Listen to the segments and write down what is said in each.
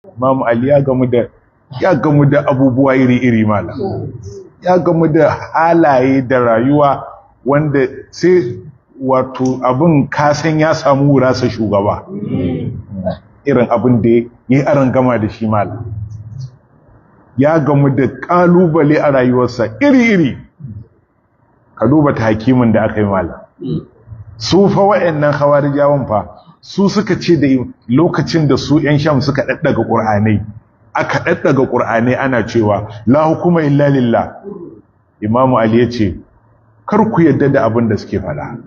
Imam Ali ya gamu da abubuwa iri-iri malam. Ya gamu da halaye da rayuwa wanda sai wato abin kasan ya samu wurasa shugaba. Irin abin da ya yi aron gama da shi malam. Ya gamu da kalubale a rayuwarsa iri-iri. Ka duba ta hakimin da aka yi malam. Su fa wa'annan khawarijawan fa su suka ce da lokacin da su ‘yan Sham suka ɗaɗɗaga ƙur'anai, aka ɗaɗɗaga ƙur'anai ana cewa la hukuma illa lillah. Imamu Ali ya ce kar ku yadda da abin da suke faɗa,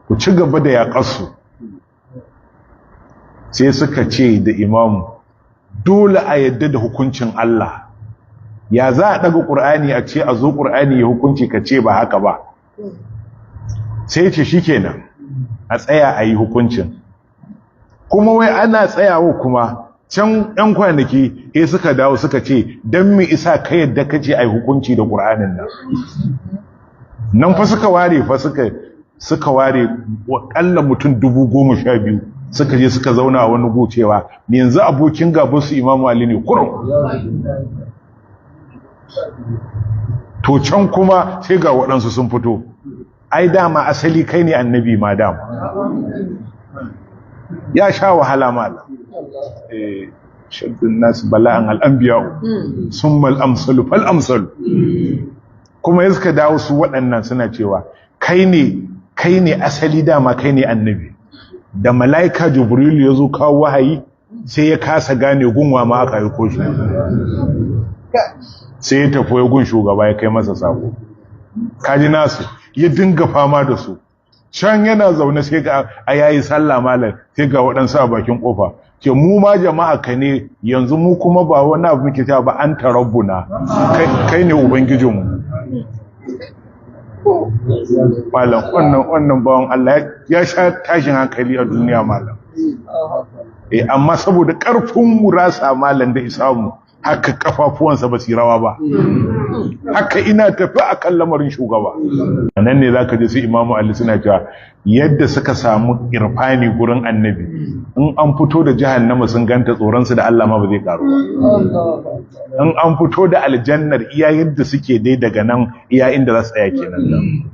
ku ci gaba da yaƙarsu. Sai suka ce da imamu dole a yadda da hukuncin Allah. Ya za a ɗaga ƙur'ani a ce a zo ƙur'ani ya hukunci ka ce ba haka ba. Sai ce shi kenan a tsaya a yi hukuncin. Kuma wai ana tsayawa kuma can ‘yan kwanaki ya suka dawo suka ce don mi isa ka yadda ka ce a yi hukunci da ƙur'anin nan. Nan fa suka ware ƙalla mutum 12,000 suka je suka zauna a wani gocewa yanzu abokin gaban su Imamu Ali ne kurum. To can kuma sai ga waɗansu sun fito. Ai dama asali kai ne annabi ma dama. Ya sha wahala mala. Shaddun nasu bala'an al'ambiya'u sun mal'amsalu fal'amsalu. Kuma ya suka dawo su waɗannan suna cewa kai ne asali dama kai ne annabi. Da mala'ika Jibrilu ya zo kawo wahayi sai ya kasa gane gunwa ma aka yi koshi. Sai ya tafi ya gun shugaba ya kai masa sako. Kaji nasu ya dinga fama da su. Can yana zaune sai ga a yayi sallah malam sai ga waɗansu a bakin kofa. Ke mu ma jama'a ka ne yanzu mu kuma ba wani abu muke ta ba an tarabbuna kai ne ubangijinmu. Malam wannan bawan Allah ya sha tashin hankali a duniya malam. Amma saboda ƙarfin murasa malam da isamu haka kafafuwansa ba su rawa ba. Haka ina tafi akan lamarin shugaba. Nan ne zaka ji su Imamu Ali suna cewa yadda suka samu irfani gurin annabi in an fito da jahannama sun ganta tsoron su da Allah ma ba zai karu ba. In an fito da aljannar iya yadda suke dai daga nan iya inda za su tsaya kenan.